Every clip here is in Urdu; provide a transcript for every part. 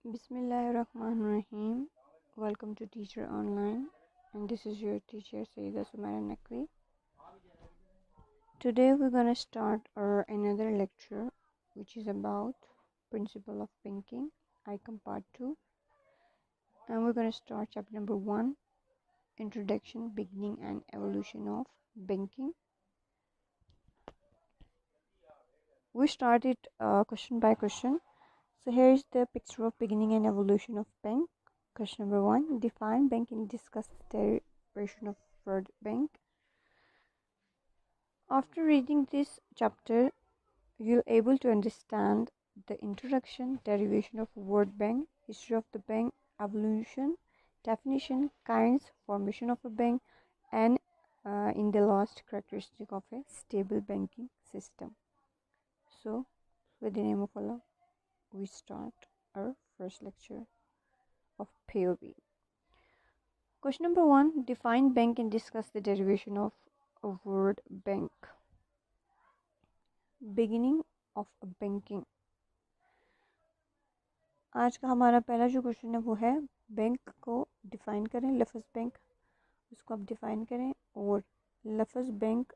بسم اللہ الرحمن الرحیم. Welcome to Teacher Online, and this is your teacher Sayyida Sumaira Nakwi. Today we're going to start our another lecture which is about principle of banking, ICOM part 2, and we're going to start chapter number 1, introduction, beginning and evolution of banking. We start it question by question. So here is the picture of beginning and evolution of bank. Question number 1, define bank and discuss the derivation of word bank. After reading this chapter, you'll able to understand the introduction, derivation of word bank, history of the bank, evolution, definition, kinds, formation of a bank, and in the last characteristic of a stable banking system. So, with the name of Allah, we start our first lecture of POB. Question number 1, define bank and discuss the derivation of a word bank. Beginning of a banking. آج کا ہمارا پہلا جو کوشچن ہے وہ ہے بینک کو ڈیفائن کریں. لفظ بینک اس کو آپ ڈیفائن کریں اور لفظ بینک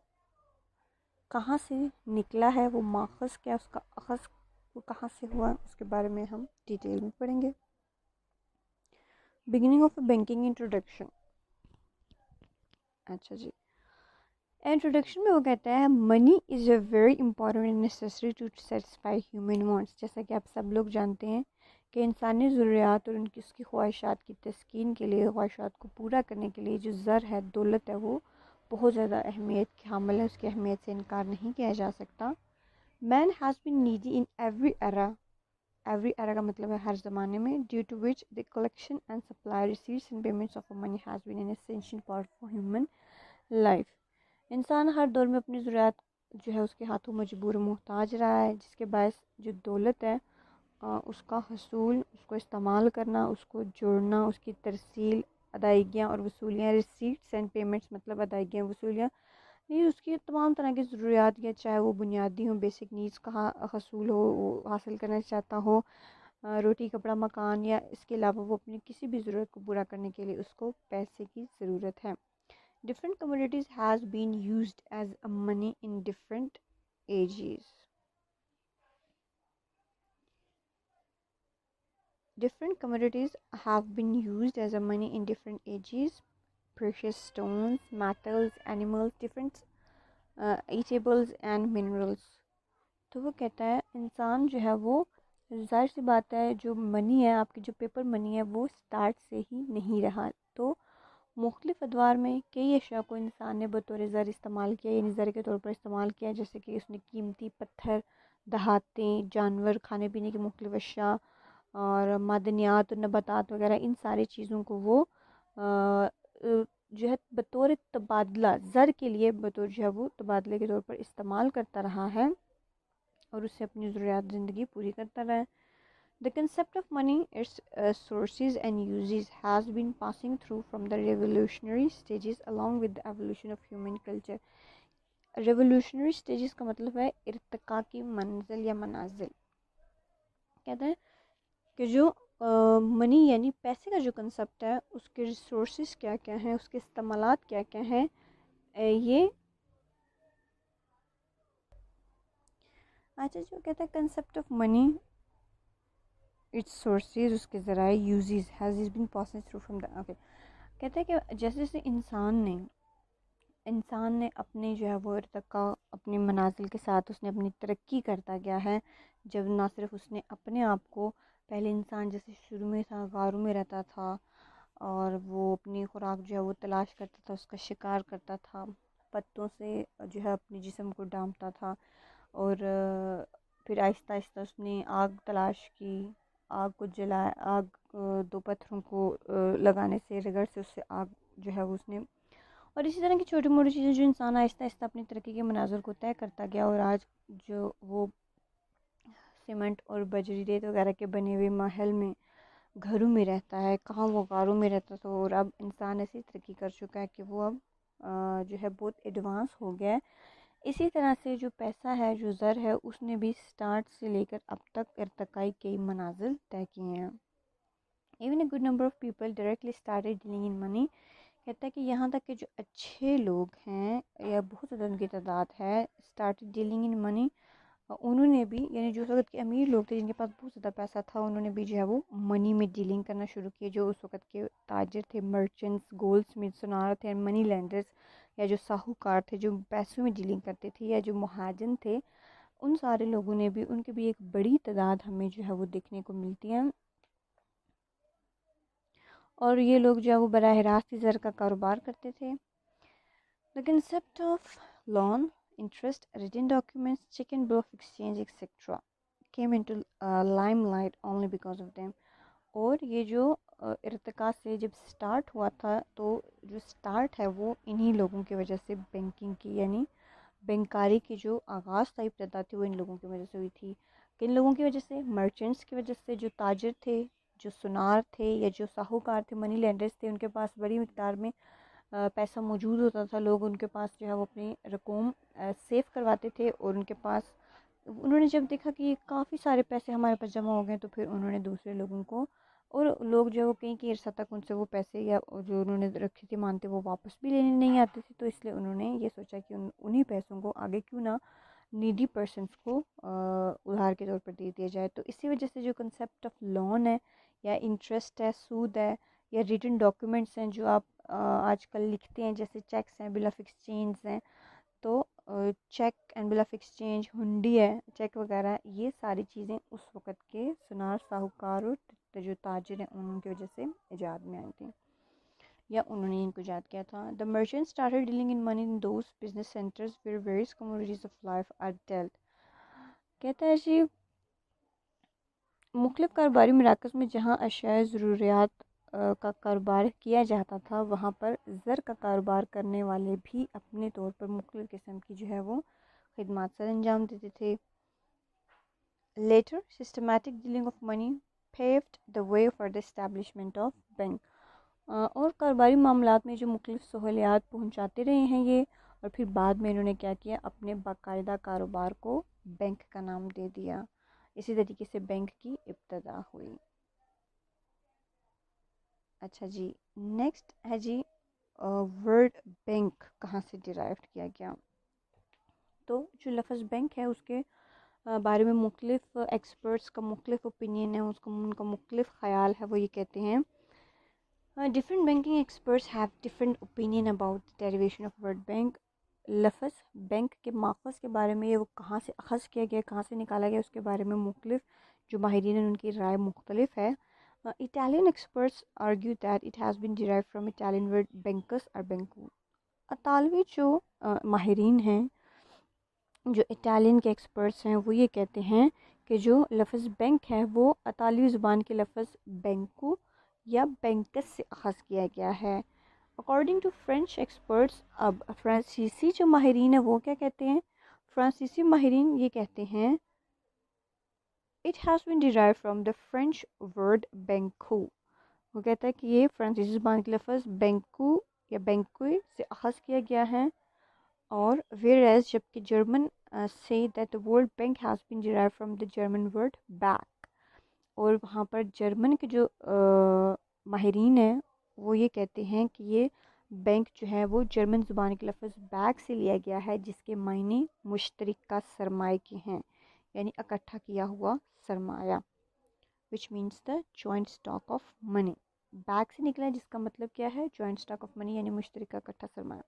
کہاں سے نکلا ہے, وہ ماخذ کیا, اس کا اخذ وہ کہاں سے ہوا, اس کے بارے میں ہم ڈیٹیل میں پڑھیں گے. Beginning of a banking introduction. اچھا جی, انٹروڈکشن میں وہ کہتا ہے money is a very important and necessary to satisfy human wants. جیسا کہ آپ سب لوگ جانتے ہیں کہ انسانی ضروریات اور اس کی خواہشات کی تسکین کے لیے, خواہشات کو پورا کرنے کے لیے جو زر ہے, دولت ہے, وہ بہت زیادہ اہمیت کی حامل ہے. اس کی اہمیت سے انکار نہیں کیا جا سکتا. Man has been needy in every era. Every era کا مطلب ہے ہر زمانے میں. Due to which the collection and supply receipts and payments of money has been an essential part for human life. انسان ہر دور میں اپنی ضروریات جو ہے اس کے ہاتھوں مجبور و محتاج رہا ہے, جس کے باعث جو دولت ہے اس کا حصول, اس کو استعمال کرنا, اس کو جوڑنا, اس کی ترسیل, ادائیگیاں اور وصولیاں, ریسیٹس اینڈ پیمنٹس مطلب ادائیگیاں وصولیاں, یہ اس کی تمام طرح کی ضروریات یا چاہے وہ بنیادی ہوں, بیسک نیڈس کا حصول ہو, وہ حاصل کرنا چاہتا ہو, روٹی کپڑا مکان, یا اس کے علاوہ وہ اپنی کسی بھی ضرورت کو پورا کرنے کے لیے اس کو پیسے کی ضرورت ہے. Different commodities has been used as a money in different ages. Different commodities have been used as a money in different ages. Precious stones, metals, animals, different eatables and minerals. تو وہ کہتا ہے انسان جو ہے وہ, ظاہر سی بات ہے, جو منی ہے آپ کی, جو پیپر منی ہے, وہ سٹارٹ سے ہی نہیں رہا. تو مختلف ادوار میں کئی اشیاء کو انسان نے بطور زر استعمال کیا, یعنی زر کے طور پر استعمال کیا, جیسے کہ اس نے قیمتی پتھر, دھاتیں, جانور, کھانے پینے کی مختلف اشیاء اور معدنیات اور نباتات وغیرہ, ان ساری چیزوں کو وہ جو ہے بطور تبادلہ, زر کے لیے بطور جو ہے وہ تبادلے کے طور پر استعمال کرتا رہا ہے, اور اس سے اپنی ضروریات زندگی پوری کرتا رہا ہے. The concept of money, its sources and uses has been passing through from the revolutionary stages along with the evolution of human culture. Revolutionary stages کا مطلب ہے ارتقاء کی منزل یا منازل. کہتے ہیں کہ جو منی یعنی پیسے کا جو کنسپٹ ہے, اس کے ریسورسز کیا کیا ہیں, اس کے استعمالات کیا کیا ہیں, یہ اچھا جو کہتا ہے concept of money, its sources, اس کے ذرائع, uses, has been passing through from the, okay, کہتا ہے کہ جیسے جیسے انسان نے اپنے جو ہے وہ ارتقاء, اپنی منازل کے ساتھ اس نے اپنی ترقی کرتا گیا ہے. جب نہ صرف اس نے اپنے آپ کو, پہلے انسان جیسے شروع میں تھا غاروں میں رہتا تھا اور وہ اپنی خوراک جو ہے وہ تلاش کرتا تھا, اس کا شکار کرتا تھا, پتوں سے جو ہے اپنے جسم کو ڈھانپتا تھا, اور پھر آہستہ آہستہ اس نے آگ تلاش کی, آگ کو جلایا, آگ دو پتھروں کو لگانے سے, رگڑ سے اس سے آگ جو ہے وہ اس نے, اور اسی طرح کی چھوٹی موٹی چیزیں جو انسان آہستہ آہستہ اپنی ترقی کے مناظر کو طے کرتا گیا, اور آج جو وہ سیمنٹ اور بجری ریت وغیرہ کے بنے ہوئے محل میں, گھروں میں رہتا ہے, کہاں وہ غاروں میں رہتا تھا, اور اب انسان ایسی ترقی کر چکا ہے کہ وہ اب جو ہے بہت ایڈوانس ہو گیا ہے. اسی طرح سے جو پیسہ ہے, جو زر ہے, اس نے بھی سٹارٹ سے لے کر اب تک ارتقائی کئی منازل طے کیے ہیں. Even a good number of people directly started dealing in money. کہتا ہے کہ یہاں تک کہ جو اچھے لوگ ہیں یا بہت زیادہ ان کی تعداد ہے اسٹارٹیڈ ڈیلنگ ان منی، انہوں نے بھی، یعنی جو اس وقت کے امیر لوگ تھے جن کے پاس بہت زیادہ پیسہ تھا، انہوں نے بھی جو ہے وہ منی میں ڈیلنگ کرنا شروع کیا. جو اس وقت کے تاجر تھے، مرچنٹس، گولڈ سمتھ، سونار تھے، منی لینڈرز، یا جو ساہوکار تھے جو پیسوں میں ڈیلنگ کرتے تھے، یا جو مہاجن تھے، ان سارے لوگوں نے بھی، ان کی بھی ایک بڑی تعداد ہمیں جو ہے وہ دیکھنے کو ملتی ہے. اور یہ لوگ جو ہے وہ براہ راست زر کا کاروبار کرتے تھے. The concept of loan, interest, written documents, check and bill of exchange, etc. came into limelight only because of them. اور یہ جو ارتقاء سے جب سٹارٹ ہوا تھا، تو جو سٹارٹ ہے وہ انہی لوگوں کی وجہ سے بینکنگ کی، یعنی بینکاری کی جو آغاز تھا، ابتدا تھی، وہ ان لوگوں کی وجہ سے ہوئی تھی. کن لوگوں کی وجہ سے؟ مرچنٹس کی وجہ سے. جو تاجر تھے، جو سونار تھے، یا جو ساہوکار تھے، منی لینڈرز تھے، ان کے پاس بڑی مقدار میں پیسہ موجود ہوتا تھا. لوگ ان کے پاس جو ہے وہ اپنی رقوم سیو کرواتے تھے، اور ان کے پاس، انہوں نے جب دیکھا کہ یہ کافی سارے پیسے ہمارے پاس جمع ہو گئے، تو پھر انہوں نے دوسرے لوگوں کو، اور لوگ جو ہے وہ کئی عرصہ تک ان سے وہ پیسے یا جو انہوں نے رکھی تھی مانتے، وہ واپس بھی لینے نہیں آتے تھے. تو اس لیے انہوں نے یہ سوچا کہ انہی پیسوں کو آگے کیوں نہ نیڈی پرسنس کو ادھار کے طور پر دے دیا جائے. تو اسی وجہ سے جو کنسیپٹ آف لون ہے، یا انٹرسٹ ہے، سود ہے، یا ریٹن ڈاکیومنٹس ہیں جو آپ آج کل لکھتے ہیں، جیسے چیکس ہیں، بل آف ایکسچینج ہیں، تو cheque and bill of exchange, hundi ہے، چیک وغیرہ، یہ ساری چیزیں اس وقت کے سونار، ساہوکار اور جو تاجر ہیں ان کی وجہ سے ایجاد میں آئی تھیں، یا انہوں نے ان کو ایجاد کیا تھا. The merchants started dealing in money in those business centers where various commodities of life are dealt. کہتا ہے جی مختلف کاروباری مراکز میں جہاں اشیاء ضروریات کا کاروبار کیا جاتا تھا، وہاں پر زر کا کاروبار کرنے والے بھی اپنے طور پر مختلف قسم کی جو ہے وہ خدمات سر انجام دیتے تھے. Later, systematic dealing of money paved the way for the establishment of bank. اور کاروباری معاملات میں جو مختلف سہولیات پہنچاتے رہے ہیں یہ، اور پھر بعد میں انہوں نے کیا کیا، اپنے باقاعدہ کاروبار کو بینک کا نام دے دیا. اسی طریقے سے بینک کی ابتدا ہوئی. اچھا جی، نیکسٹ ہے جی ورڈ بینک کہاں سے ڈیرائیوڈ کیا گیا. تو جو لفظ بینک ہے اس کے بارے میں مختلف ایکسپرٹس کا مختلف اوپینین ہے، ان کا مختلف خیال ہے. وہ یہ کہتے ہیں different banking experts have different opinion about the derivation of word bank. لفظ بینک کے ماخذ کے بارے میں، یہ وہ کہاں سے اخذ کیا گیا، کہاں سے نکالا گیا، اس کے بارے میں مختلف جو ماہرین ہیں ان کی رائے مختلف ہے. Italian experts argue that it has been derived from Italian word bancus or banco. اطالوی جو ماہرین ہیں، جو اٹالین کے ایکسپرٹس ہیں، وہ یہ کہتے ہیں کہ جو لفظ بینک ہے وہ اطالوی زبان کے لفظ بینکو یا بینکس سے اخذ کیا گیا ہے. اکارڈنگ ٹو فرینچ ایکسپرٹس، اب فرانسیسی جو ماہرین ہیں وہ کیا کہتے ہیں؟ فرانسیسی ماہرین یہ کہتے ہیں it has been derive from the French word banco. وہ کہتا ہے کہ یہ فرانسیسی زبان کے لفظ بینکو یا بینکوئی سے اخذ کیا گیا ہے. اور whereas جبکہ German say that the word bank has been derived from the German word back. اور وہاں پر جرمن کے جو ماہرین ہیں وہ یہ کہتے ہیں کہ یہ بینک جو ہے وہ جرمن زبان کے لفظ بیک سے لیا گیا ہے، جس کے معنی مشترکہ سرمایہ کے ہیں، یعنی اکٹھا کیا ہوا سرمایہ، which means the joint stock of money. Back سے نکلا ہے جس کا مطلب کیا ہے؟ joint stock of money، یعنی مشترکہ اکٹھا سرمایہ.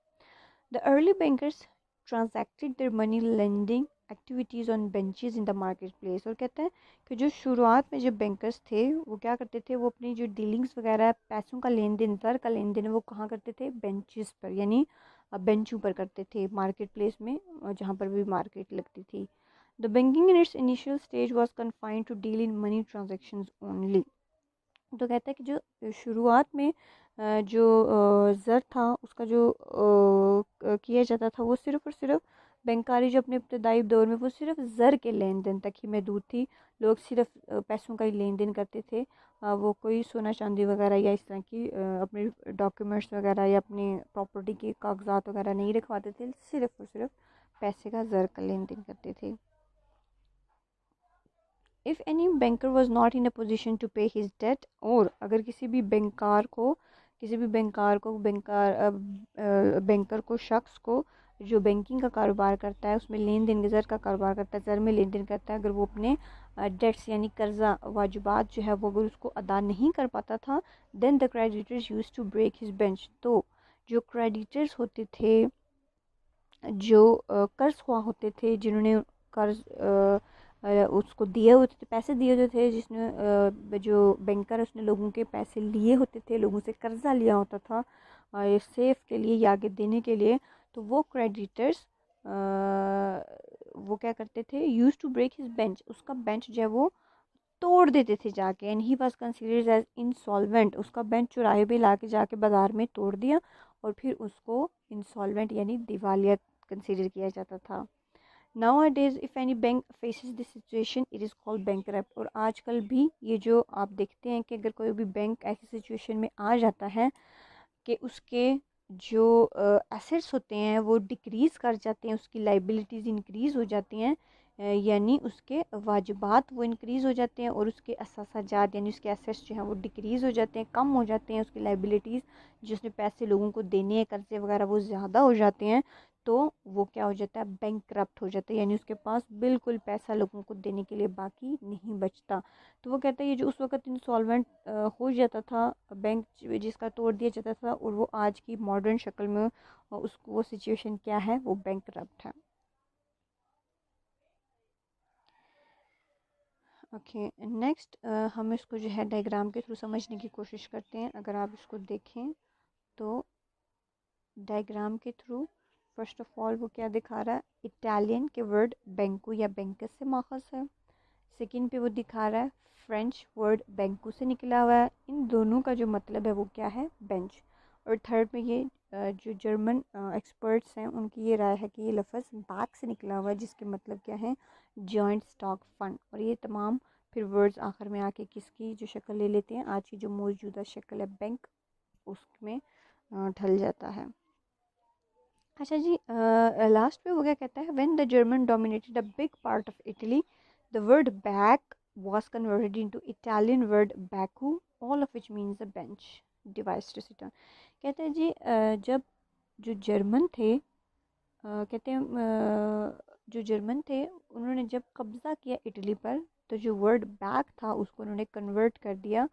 The early bankers transacted their money lending activities on benches in the marketplace. اور کہتے ہیں کہ جو شروعات میں جو بینکرز تھے وہ کیا کرتے تھے، وہ اپنی جو ڈیلنگز وغیرہ، پیسوں کا لین دین، زر کا لین دین، وہ کہاں کرتے تھے؟ بینچز پر، یعنی بینچوں پر کرتے تھے، مارکیٹ پلیس میں، جہاں پر بھی مارکیٹ لگتی تھی. The banking in its initial stage was confined to deal in money transactions only. تو کہتا ہے کہ جو شروعات میں جو زر تھا اس کا جو کیا جاتا تھا وہ صرف اور صرف بینکاری جو اپنے ابتدائی دور میں وہ صرف زر کے لین دین تک ہی محدود تھی. لوگ صرف پیسوں کا ہی لین دین کرتے تھے، وہ کوئی سونا چاندی وغیرہ یا اس طرح کی اپنے ڈاکیومنٹس وغیرہ یا اپنی پراپرٹی کے کاغذات وغیرہ نہیں رکھواتے تھے، صرف اور صرف پیسے کا زر کا لین دین کرتے تھے. if any banker was not in a position to pay his debt, اور اگر کسی بھی بینکار کو بینکر کو شخص کو جو بینکنگ کا کاروبار کرتا ہے، اس میں لین دین زر کا کاروبار کرتا ہے، زر میں لین دین کرتا ہے، اگر وہ اپنے ڈیٹس یعنی قرضہ واجبات جو ہے وہ اگر اس کو ادا نہیں کر پاتا تھا، then the creditors use to break his bench, تو جو کریڈیٹرز ہوتے تھے، جو قرض خواہ ہوتے تھے، جنہوں نے قرض اس کو دیے ہوتے تھے، پیسے دیے ہوتے تھے، جس نے جو بینکر اس نے لوگوں کے پیسے لیے ہوتے تھے، لوگوں سے قرضہ لیا ہوتا تھا سیف کے لیے یا آگے دینے کے لیے، تو وہ کریڈیٹرز وہ کیا کرتے تھے، use to break his bench, اس کا بینچ جو ہے وہ توڑ دیتے تھے جا کے، and he was considered as insolvent, اس کا بینچ چراہے پہ لا کے جا کے بازار میں توڑ دیا اور پھر اس کو انسالوینٹ یعنی دیوالیہ کنسیڈر کیا جاتا تھا۔ Nowadays if any bank faces this situation it is called bankrupt، اور آج کل بھی یہ جو آپ دیکھتے ہیں کہ اگر کوئی بھی بینک ایسی سچویشن میں آ جاتا ہے کہ اس کے جو ایسٹس ہوتے ہیں وہ ڈکریز کر جاتے ہیں، اس کی لائبلٹیز انکریز ہو جاتی ہیں، یعنی اس کے واجبات وہ انکریز ہو جاتے ہیں، اور اس کے اثاثات یعنی اس کے ایسٹس جو ہیں وہ ڈکریز ہو جاتے ہیں، کم ہو جاتے ہیں، اس کی لائبلٹیز جس میں پیسے لوگوں کو دینے ہیں، قرضے وغیرہ وہ زیادہ ہو جاتے ہیں، تو وہ کیا ہو جاتا ہے، بینک کرپٹ ہو جاتا ہے، یعنی اس کے پاس بالکل پیسہ لوگوں کو دینے کے لیے باقی نہیں بچتا۔ تو وہ کہتا ہے یہ جو اس وقت انسالوینٹ ہو جاتا تھا بینک جس کا توڑ دیا جاتا تھا، اور وہ آج کی ماڈرن شکل میں اس کو وہ سچویشن کیا ہے، وہ بینک کرپٹ ہے۔ اوکے نیکسٹ ہم اس کو جو ہے ڈائیگرام کے تھرو سمجھنے کی کوشش کرتے ہیں۔ اگر آپ اس کو دیکھیں تو ڈائیگرام کے تھرو فرسٹ آف آل وہ کیا دکھا رہا ہے، اٹالین کے ورڈ بینکو یا بینکس سے ماخذ ہے، سیکنڈ پہ وہ دکھا رہا ہے فرینچ ورڈ بینکو سے نکلا ہوا ہے، ان دونوں کا جو مطلب ہے وہ کیا ہے، بینچ، اور تھرڈ میں یہ جو جرمن ایکسپرٹس ہیں ان کی یہ رائے ہے کہ یہ لفظ بیک سے نکلا ہوا ہے، جس کے مطلب کیا ہے، جوائنٹ اسٹاک فنڈ، اور یہ تمام پھر ورڈز آخر میں آ کے کس کی جو شکل لے لیتے ہیں، آج کی جو موجودہ شکل ہے بینک اس میں ڈھل جاتا ہے۔ اچھا جی لاسٹ پہ وہ کیا کہتا ہے، when the German dominated a big part of Italy the word back was converted into Italian word banco all of which means a bench device to sit on. کہتے ہیں جی جب جو جرمن تھے کہتے ہیں جو جرمن تھے انہوں نے جب قبضہ کیا اٹلی پر، تو جو ورڈ بیک تھا اس کو انہوں نے کنورٹ کر دیا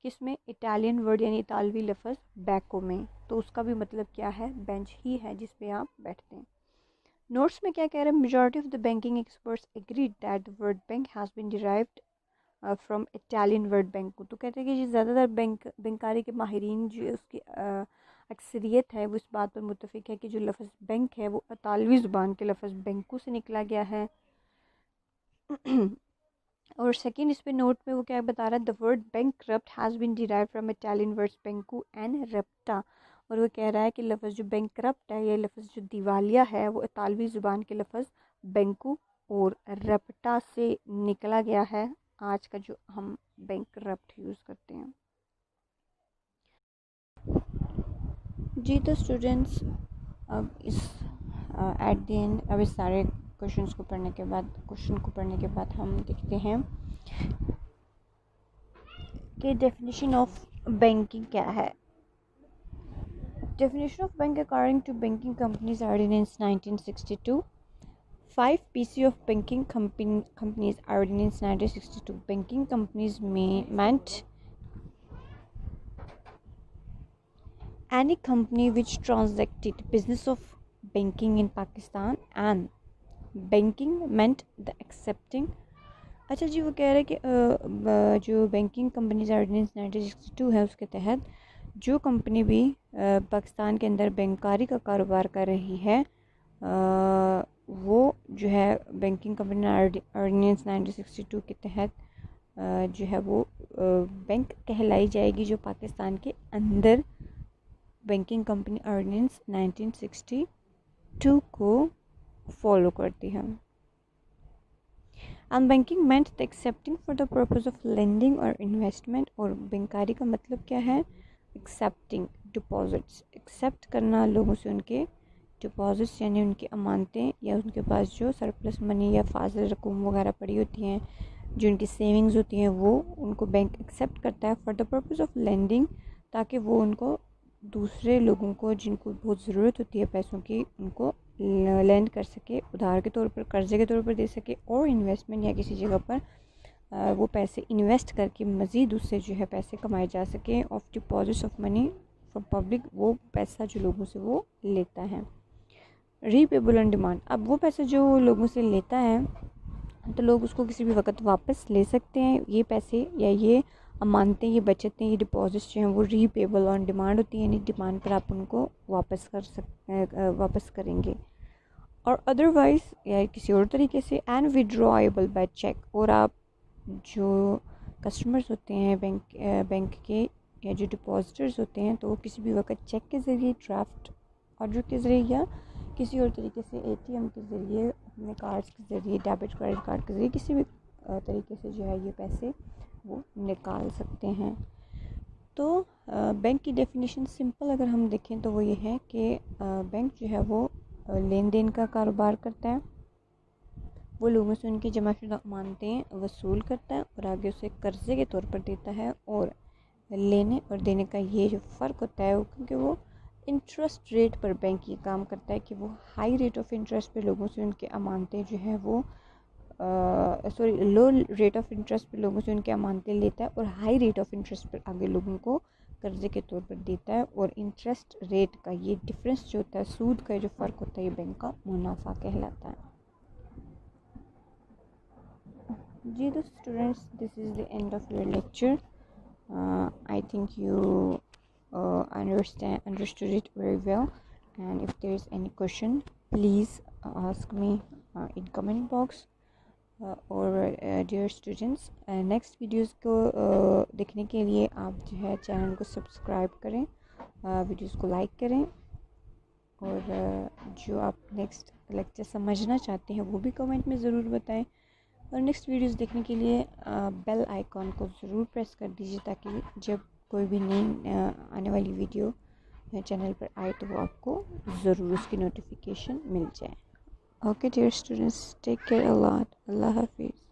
کس میں، اٹالین ورڈ یعنی اطالوی لفظ بیکو میں، تو اس کا بھی مطلب کیا ہے، بینچ ہی ہے جس پہ آپ بیٹھتے ہیں۔ نوٹس میں کیا کہہ رہے ہیں، majority of the banking experts agreed that the word bank has been derived from Italian word banco, تو کہتے ہیں کہ زیادہ تر بینکاری کے ماہرین جو اس کی اکثریت ہے وہ اس بات پر متفق ہے کہ جو لفظ بینک ہے وہ اطالوی زبان کے لفظ بینکو سے نکلا گیا ہے۔ اور سیکنڈ اس پہ نوٹ میں وہ کیا بتا رہا ہے، the word bankrupt has been derive from Italian words banco and rupta, اور وہ کہہ رہا ہے کہ لفظ جو بینک کرپٹ ہے، یہ لفظ جو دیوالیہ ہے وہ اطالوی زبان کے لفظ بینکو اور رپٹا سے نکلا گیا ہے، آج کا جو ہم بینک کرپٹ یوز کرتے ہیں۔ جی تو اسٹوڈنٹس اب اس ایٹ دی اینڈ اب اس سارے کوشچن کو پڑھنے کے بعد ہم دیکھتے ہیں کہ ڈیفینیشن آف بینکنگ کیا ہے۔ Definition of bank according to banking companies ordinance 1962، 5 PC of banking companies ordinance 1962. Banking companies meant any company which transacted business of banking in Pakistan, and banking meant the accepting۔ اچھا جی وہ کہہ رہے کہ جو بینکنگ کمپنیز آرڈیننس 1962 ہے اس کے تحت جو کمپنی بھی پاکستان کے اندر بینکاری کا کاروبار کر رہی ہے وہ جو ہے بینکنگ کمپنی آرڈیننس 1962 کے تحت جو ہے وہ بینک کہلائی جائے گی، جو پاکستان کے اندر بینکنگ کمپنی آرڈیننس 1962 کو فالو کرتی ہے۔ And banking meant the accepting for the purpose of lending اور انویسٹمنٹ، اور بینکاری کا مطلب کیا ہے، ایکسیپٹنگ ڈپازٹس، ایکسیپٹ کرنا لوگوں سے ان کے ڈپازٹس یعنی ان کی امانتیں یا ان کے پاس جو سرپلس منی یا فاضل رقوم وغیرہ پڑی ہوتی ہیں جو ان کی سیونگز ہوتی ہیں وہ ان کو بینک ایکسیپٹ کرتا ہے for the purpose of lending, تاکہ وہ ان کو دوسرے لوگوں کو جن کو بہت ضرورت ہوتی ہے پیسوں کی ان کو لینڈ کر سکے، ادھار کے طور پر، قرضے کے طور پر دے سکے، اور انویسٹمنٹ یا کسی جگہ پر وہ پیسے انویسٹ کر کے مزید اس سے جو ہے پیسے کمائے جا سکیں. Of deposits of money from public, وہ پیسہ جو لوگوں سے وہ لیتا ہے. ری پیبل آن ڈیمانڈ، اب وہ پیسہ جو لوگوں سے لیتا ہے تو لوگ اس کو کسی بھی وقت واپس لے سکتے ہیں. یہ پیسے یا یہ امانتیں، یہ بچتیں، یہ ڈپازٹس جو ہیں وہ ری پیبل آن ڈیمانڈ ہوتی ہیں، یعنی ڈیمانڈ پر آپ ان کو واپس کریں گے. اور ادروائز یا کسی اور طریقے سے اینڈ وڈرائیبل بائی چیک، اور آپ جو کسٹمرز ہوتے ہیں بینک کے یا جو ڈپازٹرز ہوتے ہیں تو وہ کسی بھی وقت چیک کے ذریعے، ڈرافٹ آرڈر کے ذریعے یا کسی اور طریقے سے ATM کے ذریعے، اپنے کارڈز کے ذریعے، ڈیبٹ کریڈٹ کارڈ کے ذریعے کسی بھی طریقے سے جو ہے یہ پیسے وہ نکال سکتے ہیں. تو بینک کی ڈیفینیشن سمپل اگر ہم دیکھیں تو وہ یہ ہے کہ بینک جو ہے وہ لین دین کا کاروبار کرتا ہے، وہ لوگوں سے ان کی جمع شدہ امانتیں وصول کرتا ہے اور آگے اسے قرضے کے طور پر دیتا ہے. اور لینے اور دینے کا یہ جو فرق ہوتا ہے وہ کیونکہ وہ انٹرسٹ ریٹ پر بینک یہ کام کرتا ہے کہ وہ ہائی ریٹ آف انٹرسٹ پہ لوگوں سے ان کے امانتیں جو ہے وہ لو ریٹ آف انٹرسٹ پہ لوگوں سے ان کے امانتیں لیتا ہے اور ہائی ریٹ آف انٹرسٹ پر آگے لوگوں کو قرضے کے طور پر دیتا ہے. اور انٹرسٹ ریٹ کا یہ ڈفرینس جو ہوتا ہے، سود کا جو فرق ہوتا ہے، یہ بینک کا منافع کہلاتا ہے. جی تو students, this is the end of your lecture. I think you understood it very well, and if there is any question please ask me in comment box. اور dear students, نیکسٹ ویڈیوز کو دیکھنے کے لیے آپ جو ہے چینل کو سبسکرائب کریں، ویڈیوز کو لائک کریں، اور جو آپ نیکسٹ لیکچر سمجھنا چاہتے ہیں وہ بھی کمنٹ میں ضرور بتائیں. اور نیکسٹ ویڈیوز دیکھنے کے لیے بیل آئیکن کو ضرور پریس کر دیجیے تاکہ جب کوئی بھی نئی آنے والی ویڈیو چینل پر آئے تو وہ آپ کو ضرور اس کی نوٹیفیکیشن مل جائے. Okay dear students, take care. اللہ حافظ.